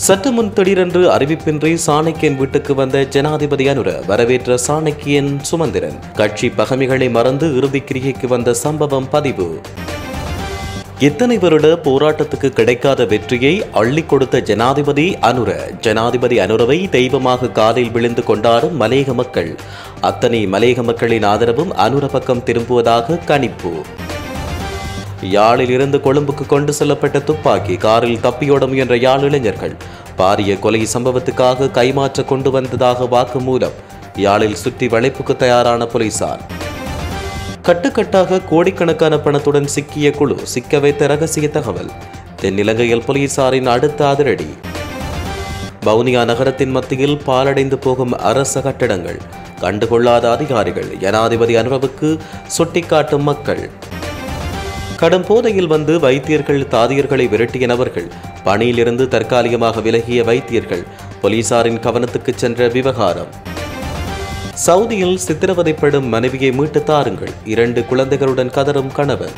சற்று முன் திடீரென்று அறிவிப்பின்றி சாணக்கியன் வீட்டுக்கு வந்த ஜனாதிபதி அனுர வரவேற்ற சாணக்கியன் சுமந்திரன் கட்சி பகைமைகளை மறந்து இறுதி கிரிகைக்கு வந்த சம்பவம் பதிவு. இத்தனை வருட போராட்டத்துக்கு கிடைக்காத வெற்றியை அள்ளி கொடுத்த ஜனாதிபதி அனுரவை தெய்வமாக காலில் விழுந்து கொண்டாடும் மலையக மக்கள். அத்தனை மலையக மக்களின் ஆதரவும் அனுர பக்கம் திரும்புவதாக கணிப்பு. யாழில் இருந்து கொழும்புக்கு கொண்டு செல்லப்பட்ட துப்பாக்கி காரில் தப்பியோட முயன்ற யாழ் இளைஞர்கள் பாரிய கொலை சம்பவத்துக்காக கைமாற்ற கொண்டு வந்ததாக வாக்குமூலம். யாழில் சுற்றி வளைப்புக்கு தயாரான போலீசார். கட்டுக்கட்டாக கோடிக்கணக்கான பணத்துடன் சிக்கிய குழு சிக்க வைத்த ரகசிய தகவல். தென்னிலங்கையில் போலீசாரின் அடுத்த அதிரடி. வவுனியா நகரத்தின் மத்தியில் பாலடைந்து போகும் அரச கட்டடங்கள் கண்டுகொள்ளாத அதிகாரிகள் ஜனாதிபதி அனுரவுக்கு சுட்டிக்காட்டும் மக்கள். கடும் போதையில் வந்து வைத்தியர்கள் தாதியர்களை விரட்டிய நபர்கள், பணியிலிருந்து தற்காலிகமாக விலகிய வைத்தியர்கள், போலீசாரின் கவனத்துக்கு சென்ற விவகாரம். சவுதியில் சித்திரவதைப்படும் மனைவியை மீட்டு தாருங்கள், 2 குழந்தைகளுடன் கதறும் கணவர்.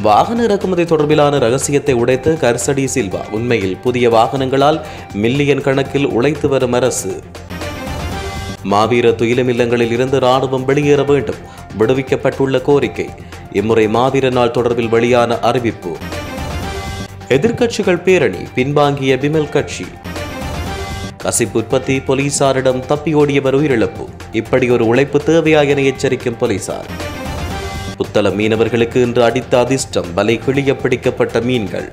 வாகன இறக்குமதி தொடர்பிலான ரகசியத்தை உடைத்த கர்சடி சில்வா, உண்மையில் புதிய வாகனங்களால் மில்லியன் கணக்கில் உழைத்து வரும் அரசு. மாவீர துயிலும் இல்லங்களில் இருந்து ராணுவம் வெளியேற வேண்டும், விடுவிக்கப்பட்டுள்ள கோரிக்கை. இம்முறை மாவீர நாள் தொடர்பில் வெளியான அறிவிப்பு. எதிர்க்கட்சிகள் பேரணி பின்வாங்கிய பிமல் கட்சி. கசிப்பு உற்பத்தி போலீசாரிடம் தப்பியோடியவர் உயிரிழப்பு. இப்படி ஒரு உழைப்பு தேவையா என எச்சரிக்கும் போலீசார். புத்தளம் மீனவர்களுக்கு இன்று அடித்த அதிர்ஷ்டம், வலை கிளிய பிடிக்கப்பட்ட மீன்கள்.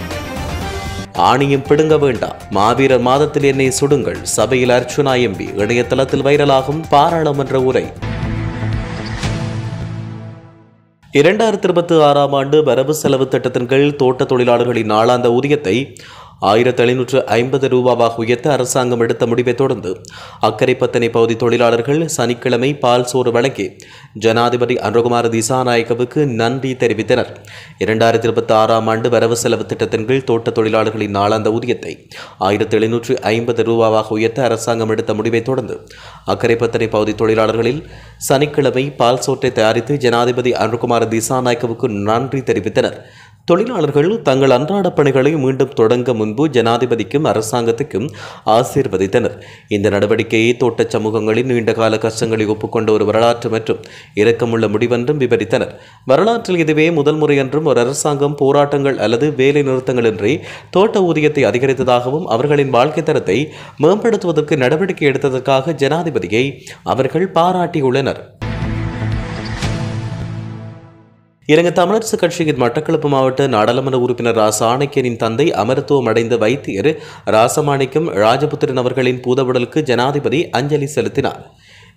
ஆணியும் பிடுங்க வேண்டாம், மாவீரர் மாதத்தில் என்னை சுடுங்கள், சபையில் அர்ச்சுனா எம்பி. இணையதளத்தில் வைரலாகும் பாராளுமன்ற உரை. 2026 ஆண்டு வரவு செலவு திட்டத்தின் கீழ் தோட்ட தொழிலாளர்களின் நாளாந்த ஊதியத்தை 1750 ரூபாவாக உயர்த்த அரசாங்கம் எடுத்த முடிவை தொடர்ந்து அக்கரைப்பத்தனை பகுதி தொழிலாளர்கள் சனிக்கிழமை பால் சோறு வழங்கி ஜனாதிபதி அனுரகுமார திசாநாயக்கவுக்கு நன்றி தெரிவித்தனர். 2026 ஆண்டு வரவு செலவு திட்டத்தின் கீழ் தோட்ட தொழிலாளர்களின் நாளாந்த ஊதியத்தை 1750 ரூபாவாக உயர்த்த அரசாங்கம் எடுத்த முடிவை தொடர்ந்து அக்கரைப்பத்தனை பகுதி தொழிலாளர்களில் சனிக்கிழமை பால் சோற்றை தயாரித்து ஜனாதிபதி அனுரகுமார திசாநாயக்கவுக்கு நன்றி தெரிவித்தனர். தொழிலாளர்கள் தங்கள் அன்றாட பணிகளை மீண்டும் தொடங்க முன்பு ஜனாதிபதிக்கும் அரசாங்கத்துக்கும் ஆசீர்வதித்தனர். இந்த நடவடிக்கையை தோட்ட சமூகங்களின் நீண்டகால கஷ்டங்களை ஒப்புக்கொண்ட ஒரு வரலாற்று மற்றும் இரக்கமுள்ள முடிவென்றும் விவரித்தனர். வரலாற்றில் இதுவே முதல் முறை என்றும் ஒரு அரசாங்கம் போராட்டங்கள் அல்லது வேலை நிறுத்தங்களின்றி தோட்ட ஊதியத்தை அதிகரித்ததாகவும் அவர்களின் வாழ்க்கை தரத்தை மேம்படுத்துவதற்கு நடவடிக்கை எடுத்ததற்காக ஜனாதிபதியை அவர்கள் பாராட்டியுள்ளனர். இலங்கை தமிழரசு கட்சியின் மட்டக்களப்பு மாவட்ட நாடாளுமன்ற உறுப்பினர் ரா சாணக்கியனின் தந்தை அமரத்துவம் அடைந்த வைத்தியர் ராசமாணிக்கம் ராஜபுத்திரன் அவர்களின் பூதவுடலுக்கு ஜனாதிபதி அஞ்சலி செலுத்தினார்.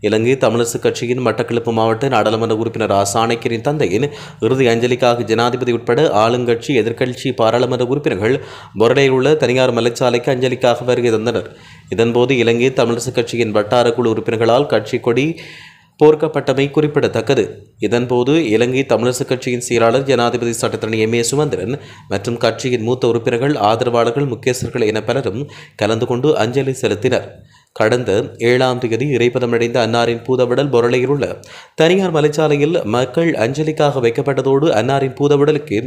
இலங்கை தமிழரசு கட்சியின் மட்டக்களப்பு மாவட்ட நாடாளுமன்ற உறுப்பினர் ரா சாணக்கியனின் தந்தையின் இறுதி அஞ்சலிக்காக ஜனாதிபதி உட்பட ஆளுங்கட்சி எதிர்க்கட்சி பாராளுமன்ற உறுப்பினர்கள் பொரடையில் உள்ள தனியார் மலைச்சாலைக்கு அஞ்சலிக்காக வருகை தந்தனர். இதன்போது இலங்கை தமிழரசு கட்சியின் வட்டார குழு உறுப்பினர்களால் கட்சி கொடி போர்க்கப்பட்டமை குறிப்பிடத்தக்கது. இதன்போது இலங்கை தமிழரசு கட்சியின் செயலாளர் ஜனாதிபதி சட்டத்தரணி எம் ஏ சுமந்திரன் மற்றும் கட்சியின் மூத்த உறுப்பினர்கள் ஆதரவாளர்கள் முக்கியஸ்தர்கள் என பலரும் கலந்து கொண்டு அஞ்சலி செலுத்தினர். கடந்த 7ஆம் தேதி இறைப்பதமடைந்த அன்னாரின் பூதவுடல் பொருளையில் உள்ள தனியார் மலைச்சாலையில் மக்கள் அஞ்சலிக்காக வைக்கப்பட்டதோடு அன்னாரின் பூதவுடலுக்கு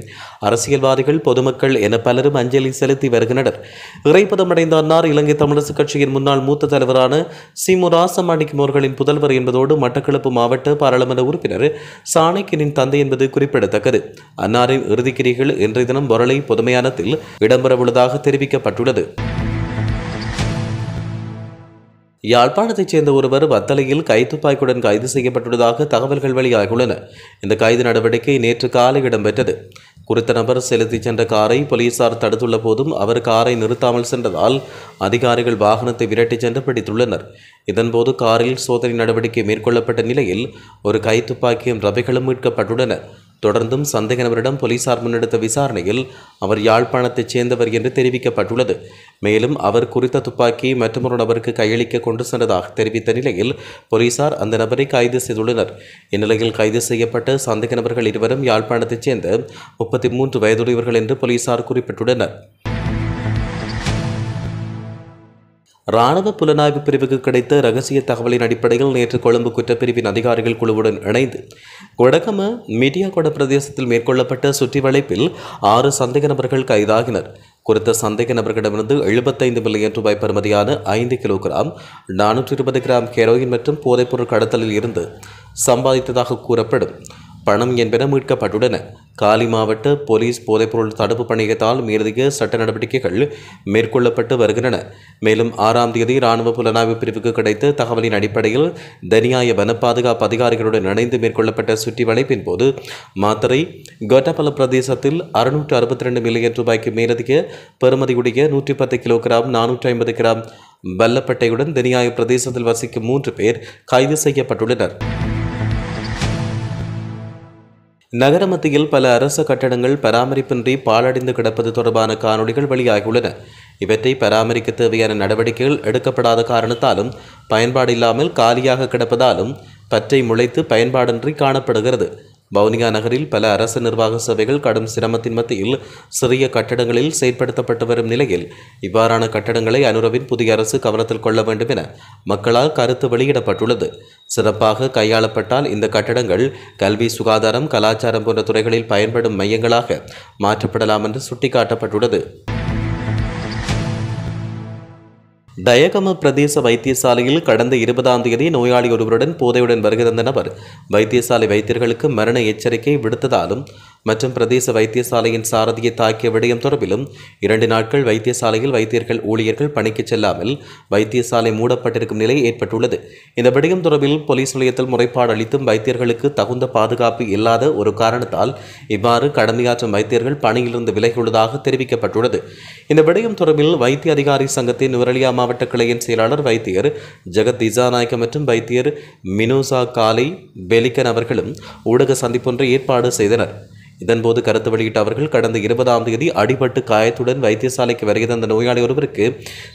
அரசியல்வாதிகள் பொதுமக்கள் என பலரும் அஞ்சலி செலுத்தி வருகின்றனர். இறைப்பதமடைந்த அன்னார் இலங்கை தமிழரசு கட்சியின் முன்னாள் மூத்த தலைவரான சிமு ராசமாணிக்கம் அவர்களின் புதல்வர் என்பதோடு மட்டக்களப்பு மாவட்ட பாராளுமன்ற உறுப்பினர் சாணக்கியனின் தந்தை என்பது குறிப்பிடத்தக்கது. அன்னாரின் இறுதிக்கிரிகள் இன்றைய தினம் பொருளை பொதுமையானத்தில் இடம்பெறவுள்ளதாக தெரிவிக்கப்பட்டுள்ளது. யாழ்ப்பாணத்தைச் சேர்ந்த ஒருவர் வத்தளையில் கைத்துப்பாக்கியுடன் கைது செய்யப்பட்டுள்ளதாக தகவல்கள் வெளியாகியுள்ளன. இந்த கைது நடவடிக்கை நேற்று காலை இடம்பெற்றது. குறித்த நபர் செலுத்திச் சென்ற காரை போலீசார் தடுத்துள்ள போதும் அவர் காரை நிறுத்தாமல் சென்றதால் அதிகாரிகள் வாகனத்தை விரட்டிச் சென்று பிடித்துள்ளனர். இதன்போது காரில் சோதனை நடவடிக்கை மேற்கொள்ளப்பட்ட நிலையில் ஒரு கைத்துப்பாக்கியும் ரவைகளும் மீட்கப்பட்டுள்ளன. தொடர்ந்தும் சந்தேக நபரிடம் போலீசார் முன்னெடுத்த விசாரணையில் அவர் யாழ்ப்பாணத்தைச் சேர்ந்தவர் என்று தெரிவிக்கப்பட்டுள்ளது. மேலும் அவர் குறித்த துப்பாக்கியை மற்றொரு நபருக்கு கையளிக்க கொண்டு சென்றதாக தெரிவித்த நிலையில் போலீசார் அந்த நபரை கைது செய்துள்ளனர். இந்நிலையில் கைது செய்யப்பட்ட சந்தேக நபர்கள் இருவரும் யாழ்ப்பாணத்தைச் சேர்ந்த 33 வயதுடையவர்கள் என்று போலீசார் குறிப்பிட்டுள்ளனர். ராணுவ புலனாய்வு பிரிவுக்கு கிடைத்த ரகசிய தகவலின் அடிப்படையில் நேற்று கொழும்பு குற்றப்பிரிவின் அதிகாரிகள் குழுவுடன் இணைந்து கொடகம மீடியாகொட பிரதேசத்தில் மேற்கொள்ளப்பட்ட சுற்றி வளைப்பில் 6 சந்தேக நபர்கள் கைதாகினர். குறித்த சந்தேக நபர்களிடமிருந்து 75 மில்லியன் ரூபாய் பெறுமதியான 5 கிலோகிராம் 420 கிராம் ஹெரோயின் மற்றும் போதைப்பொருள் கடத்தலில் இருந்து சம்பாதித்ததாக கூறப்படும் பணம் என்பன மீட்கப்பட்டுள்ளன. காலி மாவட்ட போலீஸ் போதைப்பொருள் தடுப்பு பணியகத்தால் மேலதிக சட்ட நடவடிக்கைகள் மேற்கொள்ளப்பட்டு வருகின்றன. மேலும் 6ஆம் தேதி இராணுவ புலனாய்வு பிரிவுக்கு கிடைத்த தகவலின் அடிப்படையில் தனியாய வன பாதுகாப்பு அதிகாரிகளுடன் இணைந்து மேற்கொள்ளப்பட்ட சுற்றி வளைப்பின் போது மாத்தறை கோட்டபல பிரதேசத்தில் 662 மில்லியன் ரூபாய்க்கு மேலதிக பெறுமதியுடைய 110 கிலோகிராம் 450 கிராம் வல்லப்பட்டையுடன் தனியாய பிரதேசத்தில் வசிக்கும் 3 பேர் கைது செய்யப்பட்டுள்ளனர். நகர மத்தியில் பல அரச கட்டடங்கள் பராமரிப்பின்றி பாழடைந்து கிடப்பது தொடர்பான காணொளிகள் வெளியாகியுள்ளன. இவற்றை பராமரிக்க தேவையான நடவடிக்கைகள் எடுக்கப்படாத காரணத்தாலும் பயன்பாடு இல்லாமல் காலியாக கிடப்பதாலும் பற்றை முளைத்து பயன்பாடின்றி காணப்படுகிறது. வவுனியா நகரில் பல அரசு நிர்வாக சேவைகள் கடும் சிரமத்தின் மத்தியில் சிறிய கட்டடங்களில் செயற்படுத்தப்பட்டு வரும் நிலையில் இவ்வாறான கட்டடங்களை அனுரவின் புதிய அரசு கவனத்தில் கொள்ள வேண்டும் என மக்களால் கருத்து வெளியிடப்பட்டுள்ளது. சிறப்பாக கையாளப்பட்டால் இந்த கட்டடங்கள் கல்வி, சுகாதாரம், கலாச்சாரம் போன்ற துறைகளில் பயன்படும் மையங்களாக மாற்றப்படலாம் என்று சுட்டிக்காட்டப்பட்டுள்ளது. டயகம பிரதேச வைத்தியசாலையில் கடந்த 20ஆம் தேதி நோயாளி ஒருவருடன் போதையுடன் வருகை தந்த நபர் வைத்தியசாலை வைத்தியர்களுக்கு மரண எச்சரிக்கை விடுத்ததாலும் மற்றும் பிரதேச வைத்தியசாலையின் சாரதியை தாக்கிய விடயம் தொடர்பிலும் 2 நாட்கள் வைத்தியசாலையில் வைத்தியர்கள் ஊழியர்கள் பணிக்கு செல்லாமல் வைத்தியசாலை மூடப்பட்டிருக்கும் நிலை ஏற்பட்டுள்ளது. இந்த விடயம் தொடர்பில் போலீஸ் நிலையத்தில் முறைப்பாடு அளித்தும் வைத்தியர்களுக்கு தகுந்த பாதுகாப்பு இல்லாத ஒரு காரணத்தால் இவ்வாறு கடமையாற்றும் வைத்தியர்கள் பணியிலிருந்து விலகியுள்ளதாக தெரிவிக்கப்பட்டுள்ளது. இந்த விடயம் தொடர்பில் வைத்திய அதிகாரி சங்கத்தின் நுவரெலியா மாவட்ட கிளையின் செயலாளர் வைத்தியர் ஜெகத் திசாநாயக்க மற்றும் வைத்தியர் மினோசா காலை பெலிகன் அவர்களும் ஊடக சந்திப்பொன்றை ஏற்பாடு செய்தனர். இதன்போது கருத்து வெளியிட்ட அவர்கள் கடந்த 20ஆம் தேதி அடிபட்டு காயத்துடன் வைத்தியசாலைக்கு வருகை தந்த நோயாளி ஒருவருக்கு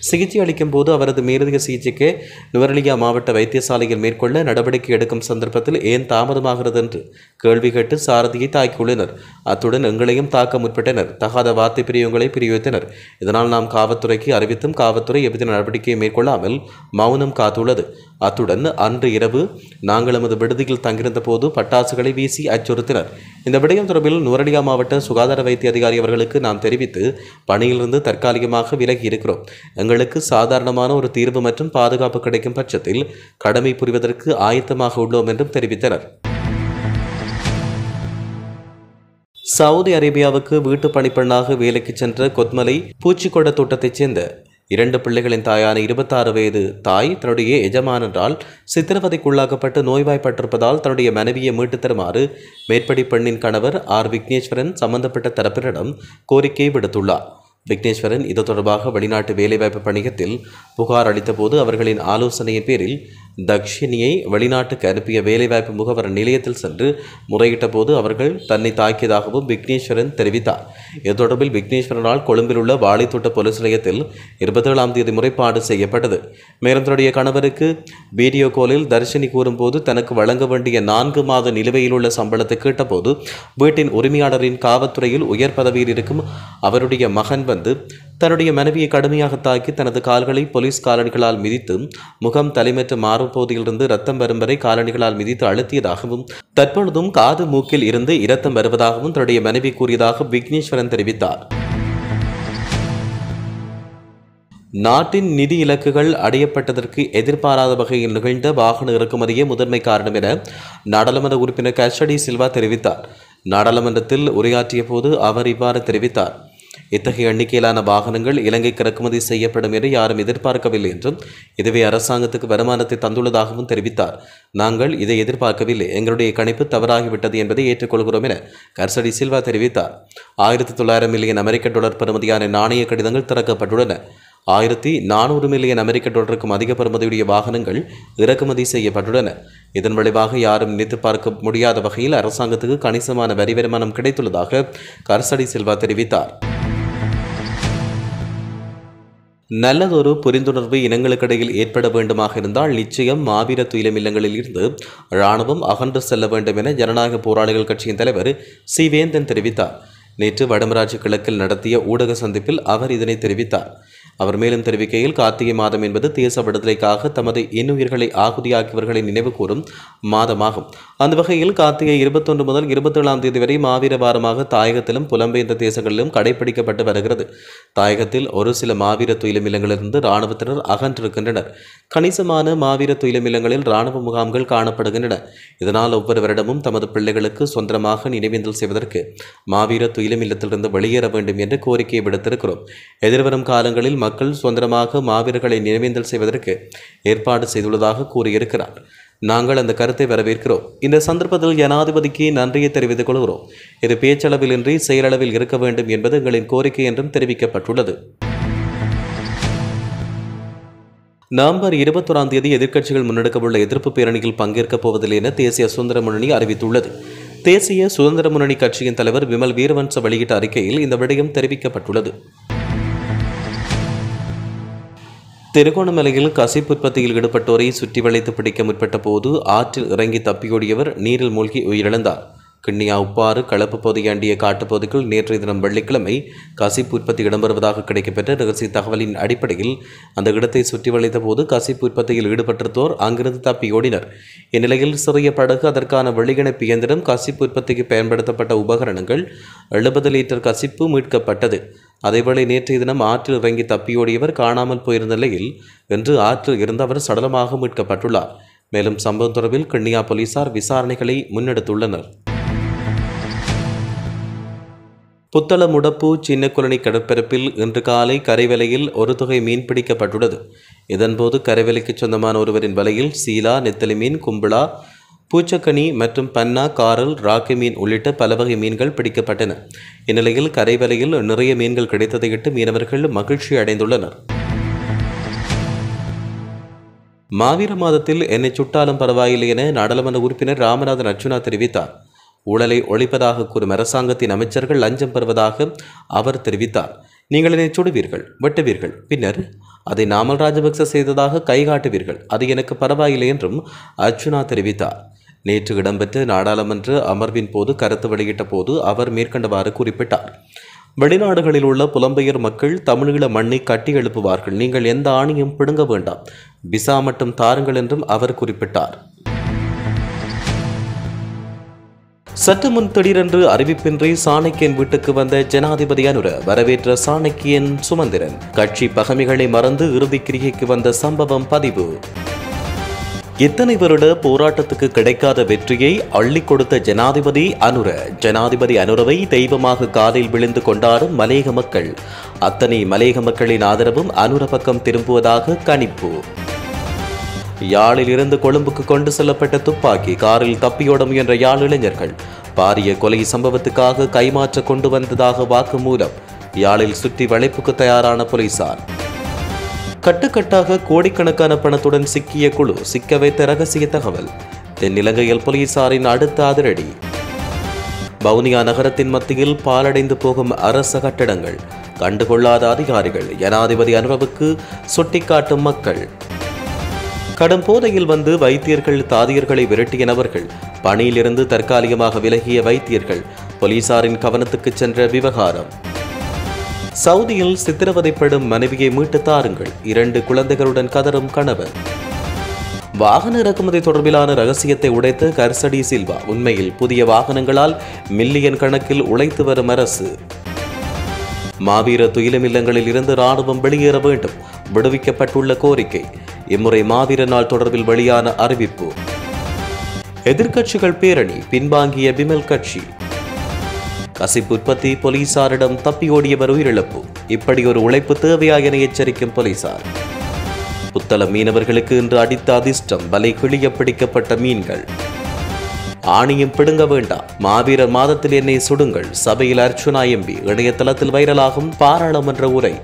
சிகிச்சை அளிக்கும் போது அவரது மேலதிக சிகிச்சைக்கு நுவரெலியா மாவட்ட வைத்தியசாலையில் மேற்கொள்ள நடவடிக்கை எடுக்கும் சந்தர்ப்பத்தில் ஏன் தாமதமாகிறது என்று கேள்வி கேட்டு சாரதியை தாக்கியுள்ளனர். அத்துடன் எங்களையும் தாக்க முற்பட்டனர். தகாத வார்த்தை பிரிவுகளை பிரயோகித்தனர். இதனால் நாம் காவல்துறைக்கு அறிவித்தும் காவல்துறை எவ்வித நடவடிக்கையை மேற்கொள்ளாமல் மௌனம் காத்துள்ளது. அத்துடன் அன்று இரவு நாங்கள் எமது விடுதியில் தங்கியிருந்த போது பட்டாசுகளை வீசி அச்சுறுத்தினர். இந்த விடயம் தொடர்பில் நுவரெலியா மாவட்ட சுகாதார வைத்திய அதிகாரி அவர்களுக்கு நாம் தெரிவித்து பணியிலிருந்து தற்காலிகமாக விலகி இருக்கிறோம். எங்களுக்கு சாதாரணமான ஒரு தீர்வு மற்றும் பாதுகாப்பு கிடைக்கும் பட்சத்தில் கடமை புரிவதற்கு ஆயத்தமாக உள்ளோம் என்றும் தெரிவித்தனர். சவுதி அரேபியாவுக்கு வீட்டு பணிப்பெண்ணாக வேலைக்கு சென்ற கொத்மலை பூச்சிக்கொட தோட்டத்தைச் சேர்ந்த 2 பிள்ளைகளின் தாயான 26 வயது தாய் தன்னுடைய எஜமானரால் சித்திரவதைக்குள்ளாக்கப்பட்டு நோய்வாய்ப்பட்டிருப்பதால் தன்னுடைய மனைவியை மீட்டுத் தருமாறு மேற்படி பெண்ணின் கணவர் விக்னேஸ்வரன் சம்பந்தப்பட்ட தரப்பினரிடம் கோரிக்கை விடுத்துள்ளார். விக்னேஸ்வரன் இது தொடர்பாக வெளிநாட்டு வேலைவாய்ப்பு பணியகத்தில் புகார் அளித்த போது அவர்களின் ஆலோசனையின் பேரில் தக்ஷினியை வெளிநாட்டுக்கு அனுப்பிய வேலைவாய்ப்பு முகவர் நிலையத்தில் சென்று முறையிட்ட போது அவர்கள் தன்னை தாக்கியதாகவும் விக்னேஸ்வரன் தெரிவித்தார். இது தொடர்பில் விக்னேஸ்வரனால் கொழும்பில் உள்ள வாழைத்தோட்ட போலீஸ் நிலையத்தில் 27ஆம் தேதி முறைப்பாடு செய்யப்பட்டது. மேலும் தன்னுடைய கணவருக்கு வீடியோ காலில் தர்ஷினி கூறும்போது தனக்கு வழங்க வேண்டிய 4 மாத நிலுவையில் உள்ள சம்பளத்தை கேட்டபோது வீட்டின் உரிமையாளரின் காவல்துறையில் உயர் பதவியில் இருக்கும் அவருடைய மகன் வந்து தன்னுடைய மனைவியை கடுமையாக தாக்கி தனது கால்களை போலீஸ் காலணிகளால் மிதித்து முகம், தலை மற்றும் மார்பகுதியிலிருந்து இரத்தம் வரும் வரை காலணிகளால் மிதித்து அழுத்தியதாகவும் தற்பொழுதும் காது, மூக்கில் இருந்து இரத்தம் வருவதாகவும் தன்னுடைய மனைவி கூறியதாக விக்னேஸ்வரன் தெரிவித்தார். நாட்டின் நிதி இலக்குகள் அடையப்பட்டதற்கு எதிர்பாராத வகையில் நிகழ்ந்த வாகன இறக்குமதியே முதன்மை காரணம் என நாடாளுமன்ற உறுப்பினர் கஸ்டடி சில்வா தெரிவித்தார். நாடாளுமன்றத்தில் உரையாற்றிய போது அவர் இவ்வாறு தெரிவித்தார். இத்தகைய எண்ணிக்கையிலான வாகனங்கள் இலங்கைக்கு இறக்குமதி செய்யப்படும் என யாரும் எதிர்பார்க்கவில்லை என்றும் இதுவே அரசாங்கத்துக்கு வருமானத்தை தந்துள்ளதாகவும் தெரிவித்தார். நாங்கள் இதை எதிர்பார்க்கவில்லை, எங்களுடைய கணிப்பு தவறாகிவிட்டது என்பதை ஏற்றுக்கொள்கிறோம் என கஸ்டடி சில்வா தெரிவித்தார். 1900 மில்லியன் அமெரிக்க டாலர் பெறுமதியான நாணய கடிதங்கள் திறக்கப்பட்டுள்ளன. 1400 மில்லியன் அமெரிக்க டாலருக்கும் அதிக பெறுமதியுடைய வாகனங்கள் இறக்குமதி செய்யப்பட்டுள்ளன. இதன் விளைவாக யாரும் நினைத்து பார்க்க முடியாத வகையில் அரசாங்கத்துக்கு கணிசமான வரி வருமானம் கிடைத்துள்ளதாக கஸ்டடி சில்வா தெரிவித்தார். நல்லதொரு புரிந்துணர்வு இனங்களுக்கிடையில் ஏற்பட வேண்டுமாக இருந்தால் நிச்சயம் மாவீர துயிலம் இல்லங்களில் இருந்து இராணுவம் அகன்று செல்ல வேண்டும் என ஜனநாயக போராளிகள் கட்சியின் தலைவர் சி வேந்தன் தெரிவித்தார். நேற்று வடமராட்சி கிழக்கில் நடத்திய ஊடக சந்திப்பில் அவர் இதனை தெரிவித்தார். அவர் மேலும் தெரிவிக்கையில், கார்த்திகை மாதம் என்பது தேச விடுதலைக்காக தமது இன்னுயிர்களை ஆகுதியாக்கியவர்களை நினைவு கூறும் மாதமாகும். அந்த வகையில் கார்த்திகை 21 முதல் 27ஆம் தேதி வரை மாவீர வாரமாக தாயகத்திலும் புலம்பெயர்ந்த தேசங்களிலும் கடைபிடிக்கப்பட்டு வருகிறது. தாயகத்தில் ஒரு சில மாவீர துயிலும் இல்லங்களிலிருந்து இராணுவத்தினர் அகன்றிருக்கின்றனர். கணிசமான மாவீர துயிலும் இல்லங்களில் இராணுவ முகாம்கள் காணப்படுகின்றன. இதனால் ஒவ்வொரு வருடமும் தமது பிள்ளைகளுக்கு சொந்தமாக நினைவேந்தல் செய்வதற்கு மாவீர துயிலும் இல்லத்திலிருந்து வெளியேற வேண்டும் என்று கோரிக்கையை விடுத்திருக்கிறோம். எதிர்வரும் காலங்களில் மக்கள் சுதந்திரமாக மாவீரர்களை நினைவேந்தல் செய்வதற்கு ஏற்பாடு செய்துள்ளதாக கூறியிருக்கிறார். நாங்கள் அந்த கருத்தை வரவேற்கிறோம். இந்த சந்தர்ப்பத்தில் ஜனாதிபதிக்கு நன்றியை தெரிவித்துக் கொள்கிறோம். இது பேச்சளவிலின்றி செயலளவில் இருக்க வேண்டும் என்பது எங்களின் கோரிக்கை என்றும் தெரிவிக்கப்பட்டுள்ளது. நவம்பர் 21ஆம் தேதி எதிர்க்கட்சிகள் முன்னெடுக்கவுள்ள எதிர்ப்பு பேரணியில் பங்கேற்கப் போவதில்லை என தேசிய சுதந்திர முன்னணி அறிவித்துள்ளது. தேசிய சுதந்திர முன்னணி கட்சியின் தலைவர் விமல் வீரவன்ச வெளியிட்ட அறிக்கையில் இந்த விடயம் தெரிவிக்கப்பட்டுள்ளது. திருகோணமலையில் கசிப்பு உற்பத்தியில் ஈடுபட்டோரை சுற்றி வளைத்து பிடிக்க முற்பட்ட போது ஆற்றில் இறங்கி தப்பியோடியவர் நீரில் மூழ்கி உயிரிழந்தார். கிண்ணியா உப்பாறு களப்பு பகுதியாண்டிய காட்டுப்பகுதிக்குள் நேற்றைய தினம் வெள்ளிக்கிழமை கசிப்பு உற்பத்தி இடம்பெறுவதாக கிடைக்கப்பெற்ற ரகசிய தகவலின் அடிப்படையில் அந்த இடத்தை சுற்றி வளைத்த போது கசிப்பு உற்பத்தியில் ஈடுபட்டிருந்தோர் அங்கிருந்து தப்பியோடினர். இந்நிலையில் சிறிய படகு, அதற்கான வெளியிணைப்பு இயந்திரம், கசிப்பு உற்பத்திக்கு பயன்படுத்தப்பட்ட உபகரணங்கள், 70 லிட்டர் கசிப்பு மீட்கப்பட்டது. அதேவேளை நேற்றைய தினம் ஆற்றில் இறங்கி தப்பியோடியவர் காணாமல் போயிருந்த நிலையில் இன்று ஆற்றில் இருந்து அவர் சடலமாக மீட்கப்பட்டுள்ளார். மேலும் சம்பவம் தொடர்பில் கிண்ணியா போலீசார் விசாரணைகளை முன்னெடுத்துள்ளனர். புத்தள முடப்பு சின்னக்குளனி கடற்பரப்பில் இன்று காலை கரைவலையில் ஒரு தொகை மீன் பிடிக்கப்பட்டுள்ளது. இதன்போது கரைவலைக்கு சொந்தமான ஒருவரின் வலையில் சீலா, நெத்தலி மீன், கும்பளா, பூச்சக்கனி மற்றும் பன்னா, காரல், ராக்கி மீன் உள்ளிட்ட பல வகை மீன்கள் பிடிக்கப்பட்டன. இந்நிலையில் கரைவலையில் நிறைய மீன்கள் கிடைத்ததையிட்டு மீனவர்கள் மகிழ்ச்சி அடைந்துள்ளனர். மாவீர மாதத்தில் என்னை சுட்டாலும் பரவாயில்லை என நாடாளுமன்ற உறுப்பினர் ராமநாதன் அர்ச்சுனா தெரிவித்தார். ஊழலை ஒழிப்பதாக கூறும் அரசாங்கத்தின் அமைச்சர்கள் லஞ்சம் பெறுவதாக அவர் தெரிவித்தார். நீங்கள் என்னை சுடுவீர்கள், வெட்டுவீர்கள், பின்னர் அதை நாமல் ராஜபக்ச செய்ததாக கைகாட்டுவீர்கள், அது எனக்கு பரவாயில்லை என்றும் அர்ச்சுனா தெரிவித்தார். நேற்று இடம்பெற்ற நாடாளுமன்ற அமர்வின் போது கருத்து வெளியிட்ட போது அவர் மேற்கண்டவாறு குறிப்பிட்டார். வெளிநாடுகளில் உள்ள புலம்பெயர் மக்கள் தமிழீழ மண்ணை கட்டி எழுப்புவார்கள். நீங்கள் எந்த ஆணையும் பிடுங்க வேண்டாம், விசா மட்டும் தாருங்கள் என்றும் அவர் குறிப்பிட்டார். சற்று முன் திடீரென்று அறிவிப்பின்றி சாணக்கியன் வீட்டுக்கு வந்த ஜனாதிபதி அனுர வரவேற்ற சாணக்கியன் சுமந்திரன் கட்சி பகைமைகளை மறந்து இறுதி கிரிகைக்கு வந்த சம்பவம் பதிவு. இத்தனை வருட போராட்டத்துக்கு கிடைக்காத வெற்றியை அள்ளி கொடுத்த ஜனாதிபதி அனுரவை தெய்வமாக காலில் விழுந்து கொண்டாடும் மலையக மக்கள். அத்தனை மலையக மக்களின் ஆதரவும் அனுர பக்கம் திரும்புவதாக கணிப்பு. யாழில் இருந்து கொழும்புக்கு கொண்டு செல்லப்பட்ட துப்பாக்கி, காரில் தப்பியோட முயன்ற யாழ் இளைஞர்கள், பாரிய கொலை சம்பவத்துக்காக கைமாற்ற கொண்டு வந்ததாக வாக்குமூலம். யாழில் சுற்றி வளைப்புக்கு தயாரான போலீசார். கட்டுக்கட்டாக கோடிக்கணக்கான பணத்துடன் சிக்கிய குழு, சிக்க வைத்த ரகசிய தகவல். தென்னிலங்கையில் போலீசாரின் அடுத்த அதிரடி. வவுனியா நகரத்தின் மத்தியில் பாலடைந்து போகும் அரச கட்டடங்கள், கண்டுகொள்ளாத அதிகாரிகள், ஜனாதிபதி அனுரவுக்கு சுட்டிக்காட்டும் மக்கள். கடும் போதையில் வந்து வைத்தியர்கள் தாதியர்களை விரட்டிய நபர்கள், பணியிலிருந்து தற்காலிகமாக விலகிய வைத்தியர்கள், போலீசாரின் கவனத்துக்கு சென்ற விவகாரம். சவுதியில் சித்திரவதைப்படும் மனைவியை மீட்டு தாருங்கள், 2 குழந்தைகளுடன் கதறும் கணவர். வாகன இறக்குமதி தொடர்பிலான ரகசியத்தை உடைத்த கர்சடி சில்வா, உண்மையில் புதிய வாகனங்களால் மில்லியன் கணக்கில் உழைத்து வரும் அரசு. மாவீர துயிலும் இல்லங்களில் இருந்து இராணுவம் வெளியேற வேண்டும், விடுவிக்கப்பட்டுள்ள கோரிக்கை. இம்முறை மாவீர நாள் தொடர்பில் வெளியான அறிவிப்பு. எதிர்க்கட்சிகள் பேரணி, பின்வாங்கிய விமல் கட்சி. கசிப்பு உற்பத்தி, போலீசாரிடம் தப்பியோடியவர் உயிரிழப்பு. இப்படி ஒரு உழைப்பு தேவையா என எச்சரிக்கும் போலீசார். புத்தள மீனவர்களுக்கு இன்று அடித்த அதிர்ஷ்டம், வலை கிளிய பிடிக்கப்பட்ட மீன்கள். ஆணியும் பிடுங்க வேண்டாம், மாவீரர் மாதத்தில் என்னை சுடுங்கள், சபையில் அர்ச்சுனா எம்பி. இணையதளத்தில் வைரலாகும் பாராளுமன்ற உரை.